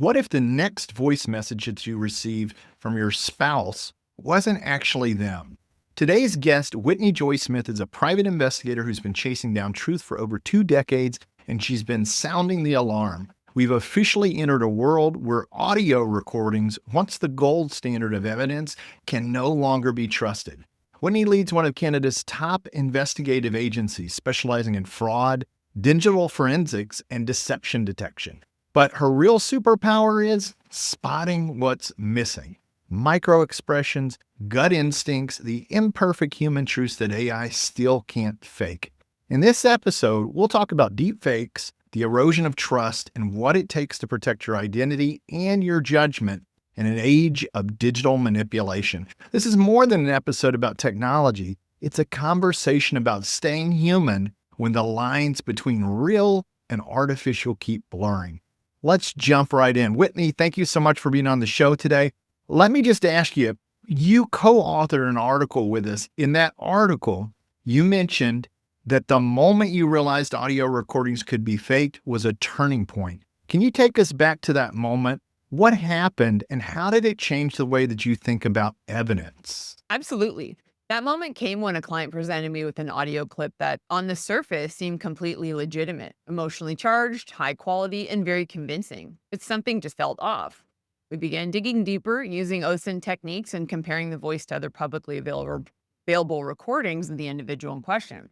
What if the next voice message that you receive from your spouse wasn't actually them? Today's guest, Whitney Joy Smith, is a private investigator who's been chasing down truth for over 2 decades, and she's been sounding the alarm. We've officially entered a world where audio recordings, once the gold standard of evidence, can no longer be trusted. Whitney leads one of Canada's top investigative agencies specializing in fraud, digital forensics, and deception detection. But her real superpower is spotting what's missing. Micro expressions, gut instincts, the imperfect human truths that AI still can't fake. In this episode, we'll talk about deepfakes, the erosion of trust, and what it takes to protect your identity and your judgment in an age of digital manipulation. This is more than an episode about technology. It's a conversation about staying human when the lines between real and artificial keep blurring. Let's jump right in. Whitney, thank you so much for being on the show today. Let me just ask you, you co-authored an article with us. In that article, you mentioned that the moment you realized audio recordings could be faked was a turning point. Can you take us back to that moment? What happened and how did it change the way that you think about evidence? Absolutely. That moment came when a client presented me with an audio clip that, on the surface, seemed completely legitimate, emotionally charged, high quality, and very convincing. But something just felt off. We began digging deeper, using OSINT techniques and comparing the voice to other publicly available recordings of the individual in question.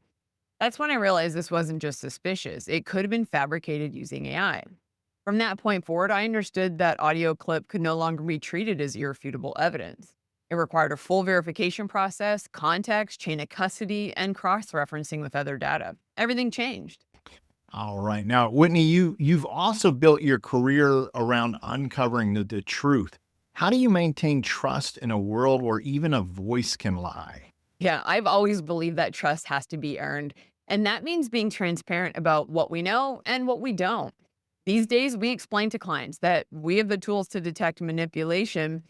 That's when I realized this wasn't just suspicious. It could have been fabricated using AI. From that point forward, I understood that audio clip could no longer be treated as irrefutable evidence. It required a full verification process, context, chain of custody, and cross-referencing with other data. Everything changed. All right. Now, Whitney, you've also built your career around uncovering the truth. How do you maintain trust in a world where even a voice can lie? Yeah, I've always believed that trust has to be earned, and that means being transparent about what we know and what we don't. These days, we explain to clients that we have the tools to detect manipulation,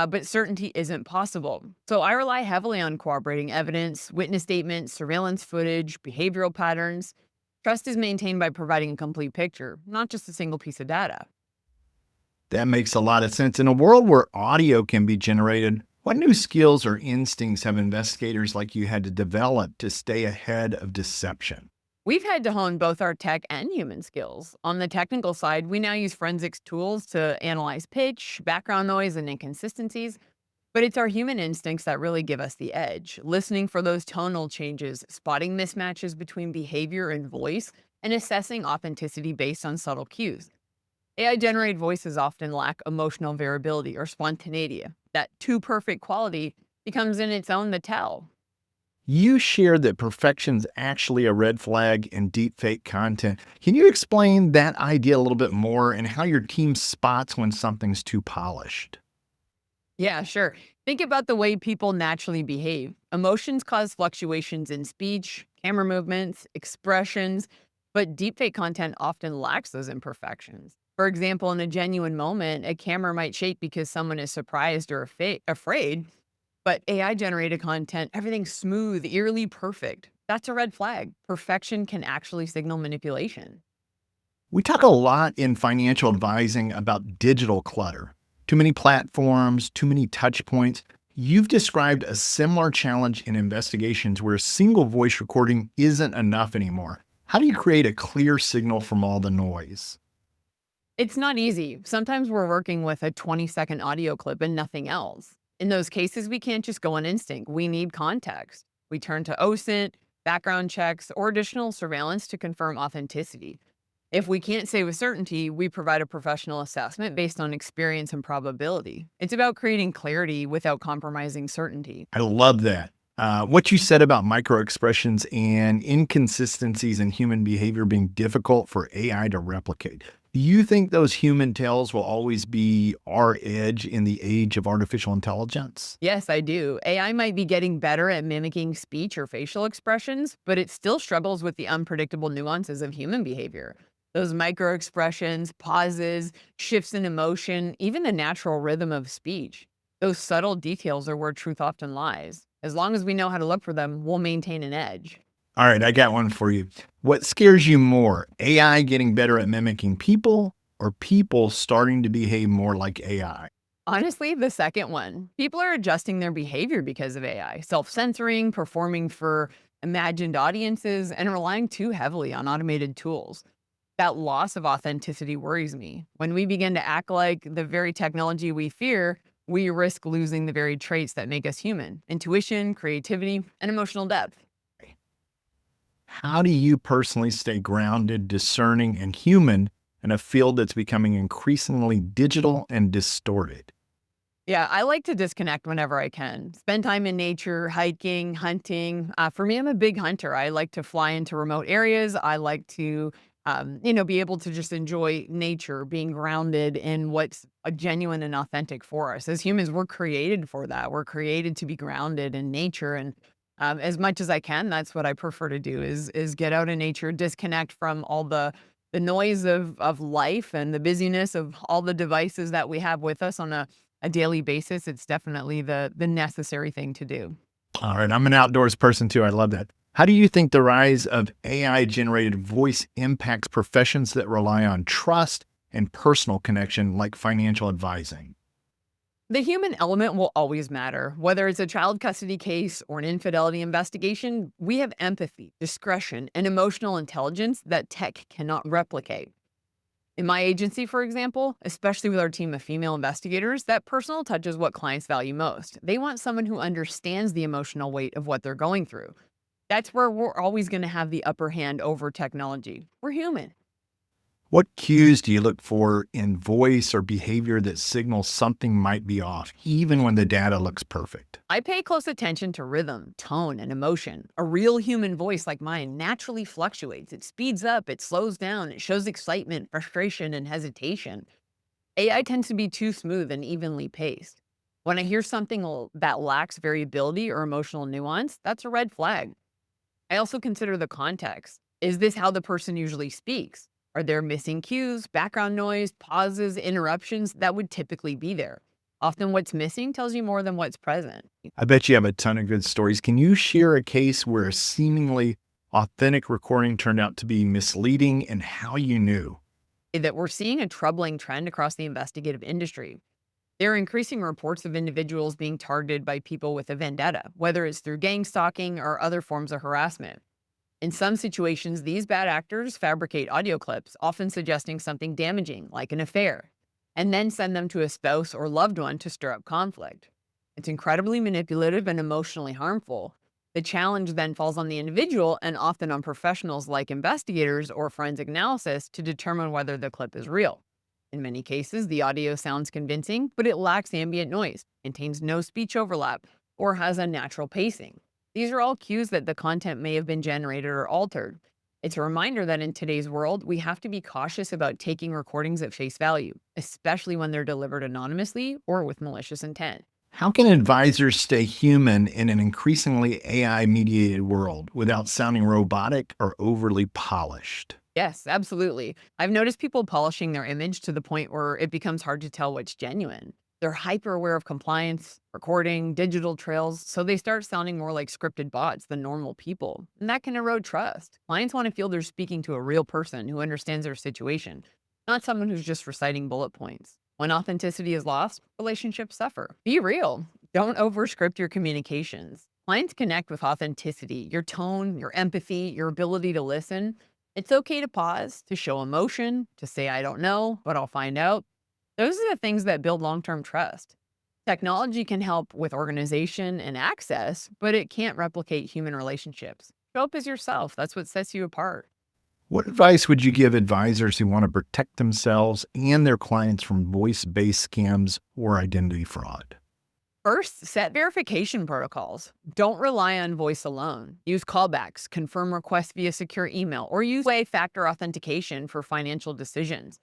but certainty isn't possible. So I rely heavily on corroborating evidence, witness statements, surveillance footage, behavioral patterns. Trust is maintained by providing a complete picture, not just a single piece of data. That makes a lot of sense. In a world where audio can be generated, what new skills or instincts have investigators like you had to develop to stay ahead of deception? We've had to hone both our tech and human skills. On the technical side, we now use forensics tools to analyze pitch, background noise, and inconsistencies. But it's our human instincts that really give us the edge, listening for those tonal changes, spotting mismatches between behavior and voice, and assessing authenticity based on subtle cues. AI generated voices often lack emotional variability or spontaneity. That too perfect quality becomes in its own the tell. You shared that perfection's actually a red flag in deepfake content. Can you explain that idea a little bit more and how your team spots when something's too polished? Yeah, sure. Think about the way people naturally behave. Emotions cause fluctuations in speech, camera movements, expressions, but deepfake content often lacks those imperfections. For example, in a genuine moment, a camera might shake because someone is surprised or afraid, but AI generated content, everything's smooth, eerily perfect. That's a red flag. Perfection can actually signal manipulation. We talk a lot in financial advising about digital clutter. Too many platforms, too many touch points. You've described a similar challenge in investigations where a single voice recording isn't enough anymore. How do you create a clear signal from all the noise? It's not easy. Sometimes we're working with a 20-second audio clip and nothing else. In those cases, we can't just go on instinct. We need context. We turn to OSINT, background checks, or additional surveillance to confirm authenticity. If we can't say with certainty, we provide a professional assessment based on experience and probability. It's about creating clarity without compromising certainty. I love that. What you said about micro expressions and inconsistencies in human behavior being difficult for AI to replicate. Do you think those human tells will always be our edge in the age of artificial intelligence? Yes, I do. AI might be getting better at mimicking speech or facial expressions, but it still struggles with the unpredictable nuances of human behavior. Those micro expressions, pauses, shifts in emotion, even the natural rhythm of speech. Those subtle details are where truth often lies. As long as we know how to look for them, we'll maintain an edge. All right, I got one for you. What scares you more, AI getting better at mimicking people or people starting to behave more like AI? Honestly, the second one. People are adjusting their behavior because of AI, self censoring, performing for imagined audiences, and relying too heavily on automated tools. That loss of authenticity worries me. When we begin to act like the very technology we fear, we risk losing the very traits that make us human: intuition, creativity, and emotional depth. How do you personally stay grounded, discerning, and human in a field that's becoming increasingly digital and distorted? Yeah, I like to disconnect whenever I can. Spend time in nature, hiking, hunting. For me, I'm a big hunter. I like to fly into remote areas. I like to, be able to just enjoy nature, being grounded in what's genuine and authentic for us. As humans, we're created for that. We're created to be grounded in nature, and as much as I can, that's what I prefer to do. Is get out in nature, disconnect from all the noise of life and the busyness of all the devices that we have with us on a daily basis. It's definitely the necessary thing to do. All right, I'm an outdoors person too. I love that. How do you think the rise of AI generated voice impacts professions that rely on trust and personal connection, like financial advising? The human element will always matter. Whether it's a child custody case or an infidelity investigation, we have empathy, discretion, and emotional intelligence that tech cannot replicate. In my agency, for example, especially with our team of female investigators, that personal touch is what clients value most. They want someone who understands the emotional weight of what they're going through. That's where we're always going to have the upper hand over technology. We're human. What cues do you look for in voice or behavior that signals something might be off, even when the data looks perfect? I pay close attention to rhythm, tone, and emotion. A real human voice like mine naturally fluctuates. It speeds up, it slows down, it shows excitement, frustration, and hesitation. AI tends to be too smooth and evenly paced. When I hear something that lacks variability or emotional nuance, that's a red flag. I also consider the context. Is this how the person usually speaks? Are there missing cues, background noise, pauses, interruptions that would typically be there? Often what's missing tells you more than what's present. I bet you have a ton of good stories. Can you share a case where a seemingly authentic recording turned out to be misleading and how you knew? That we're seeing a troubling trend across the investigative industry. There are increasing reports of individuals being targeted by people with a vendetta, whether it's through gang stalking or other forms of harassment. In some situations, these bad actors fabricate audio clips, often suggesting something damaging, like an affair, and then send them to a spouse or loved one to stir up conflict. It's incredibly manipulative and emotionally harmful. The challenge then falls on the individual and often on professionals like investigators or forensic analysis to determine whether the clip is real. In many cases, the audio sounds convincing, but it lacks ambient noise, contains no speech overlap, or has unnatural pacing. These are all cues that the content may have been generated or altered. It's a reminder that in today's world, we have to be cautious about taking recordings at face value, especially when they're delivered anonymously or with malicious intent. How can advisors stay human in an increasingly AI mediated world without sounding robotic or overly polished? Yes, absolutely. I've noticed people polishing their image to the point where it becomes hard to tell what's genuine. They're hyper aware of compliance, recording, digital trails, so they start sounding more like scripted bots than normal people. And that can erode trust. Clients want to feel they're speaking to a real person who understands their situation, not someone who's just reciting bullet points. When authenticity is lost, relationships suffer. Be real. Don't overscript your communications. Clients connect with authenticity, your tone, your empathy, your ability to listen. It's okay to pause, to show emotion, to say, I don't know, but I'll find out. Those are the things that build long term trust. Technology can help with organization and access, but it can't replicate human relationships. Show up as yourself. That's what sets you apart. What advice would you give advisors who want to protect themselves and their clients from voice based scams or identity fraud? First, set verification protocols. Don't rely on voice alone. Use callbacks, confirm requests via secure email, or use factor authentication for financial decisions.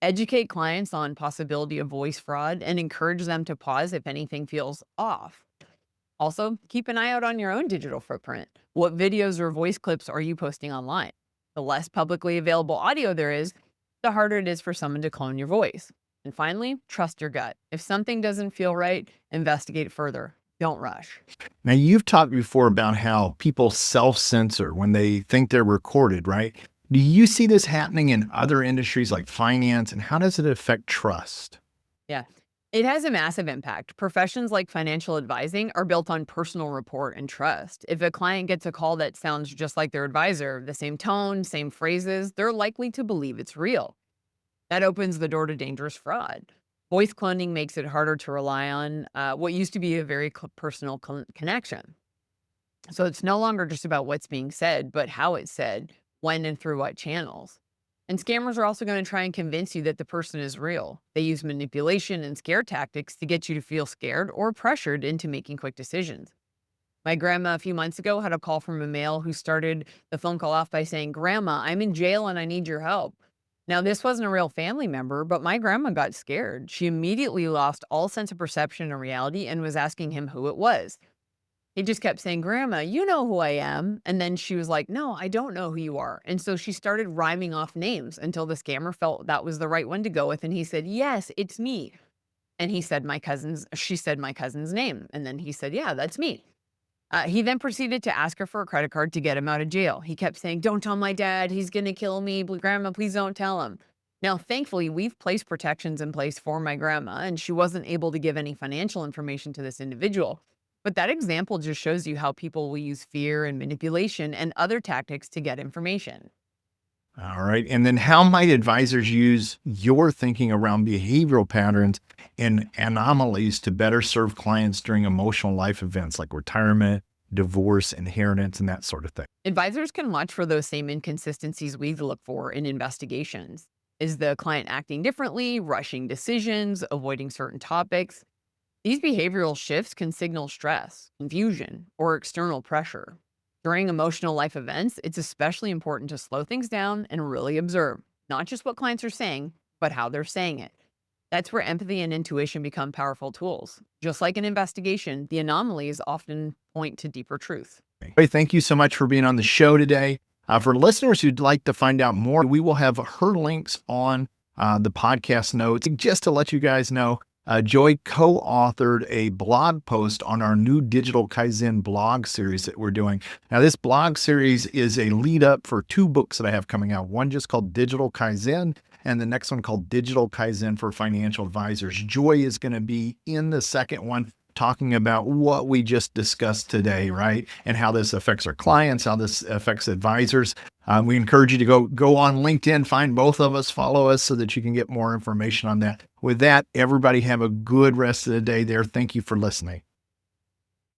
Educate clients on possibility of voice fraud and encourage them to pause if anything feels off. Also, keep an eye out on your own digital footprint. What videos or voice clips are you posting online? The less publicly available audio there is, the harder it is for someone to clone your voice. And finally, trust your gut. If something doesn't feel right, investigate further. Don't rush. Now, you've talked before about how people self censor when they think they're recorded, right? Do you see this happening in other industries like finance, and how does it affect trust? Yeah. It has a massive impact. Professions like financial advising are built on personal rapport and trust. If a client gets a call that sounds just like their advisor, the same tone, same phrases, they're likely to believe it's real. That opens the door to dangerous fraud. Voice cloning makes it harder to rely on what used to be a very personal connection. So it's no longer just about what's being said, but how it's said, when and through what channels. And scammers are also going to try and convince you that the person is real. They use manipulation and scare tactics to get you to feel scared or pressured into making quick decisions. My grandma a few months ago had a call from a male who started the phone call off by saying, "Grandma, I'm in jail and I need your help." Now, this wasn't a real family member, but my grandma got scared. She immediately lost all sense of perception and reality and was asking him who it was. He just kept saying, "Grandma, you know who I am." And then she was like, "No, I don't know who you are." And so she started rhyming off names until the scammer felt that was the right one to go with. And he said, "Yes, it's me." And she said my cousin's name. And then he said, "Yeah, that's me." He then proceeded to ask her for a credit card to get him out of jail. He kept saying, "Don't tell my dad. He's going to kill me. Grandma, please don't tell him." Now, thankfully, we've placed protections in place for my grandma, and she wasn't able to give any financial information to this individual. But that example just shows you how people will use fear and manipulation and other tactics to get information. All right. And then how might advisors use your thinking around behavioral patterns and anomalies to better serve clients during emotional life events like retirement, divorce, inheritance, and that sort of thing? Advisors can watch for those same inconsistencies we look for in investigations. Is the client acting differently, rushing decisions, avoiding certain topics? These behavioral shifts can signal stress, confusion, or external pressure. During emotional life events, it's especially important to slow things down and really observe not just what clients are saying, but how they're saying it. That's where empathy and intuition become powerful tools. Just like an investigation, the anomalies often point to deeper truth. Hey, thank you so much for being on the show today. For listeners who'd like to find out more, we will have her links on the podcast notes. Just to let you guys know, Joy co-authored a blog post on our new Digital Kaizen blog series that we're doing. Now, this blog series is a lead up for two books that I have coming out. One just called Digital Kaizen, and the next one called Digital Kaizen for Financial Advisors. Joy is going to be in the second one, talking about what we just discussed today, right? And how this affects our clients, how this affects advisors. We encourage you to go on LinkedIn, find both of us, follow us so that you can get more information on that. With that, everybody have a good rest of the day there. Thank you for listening.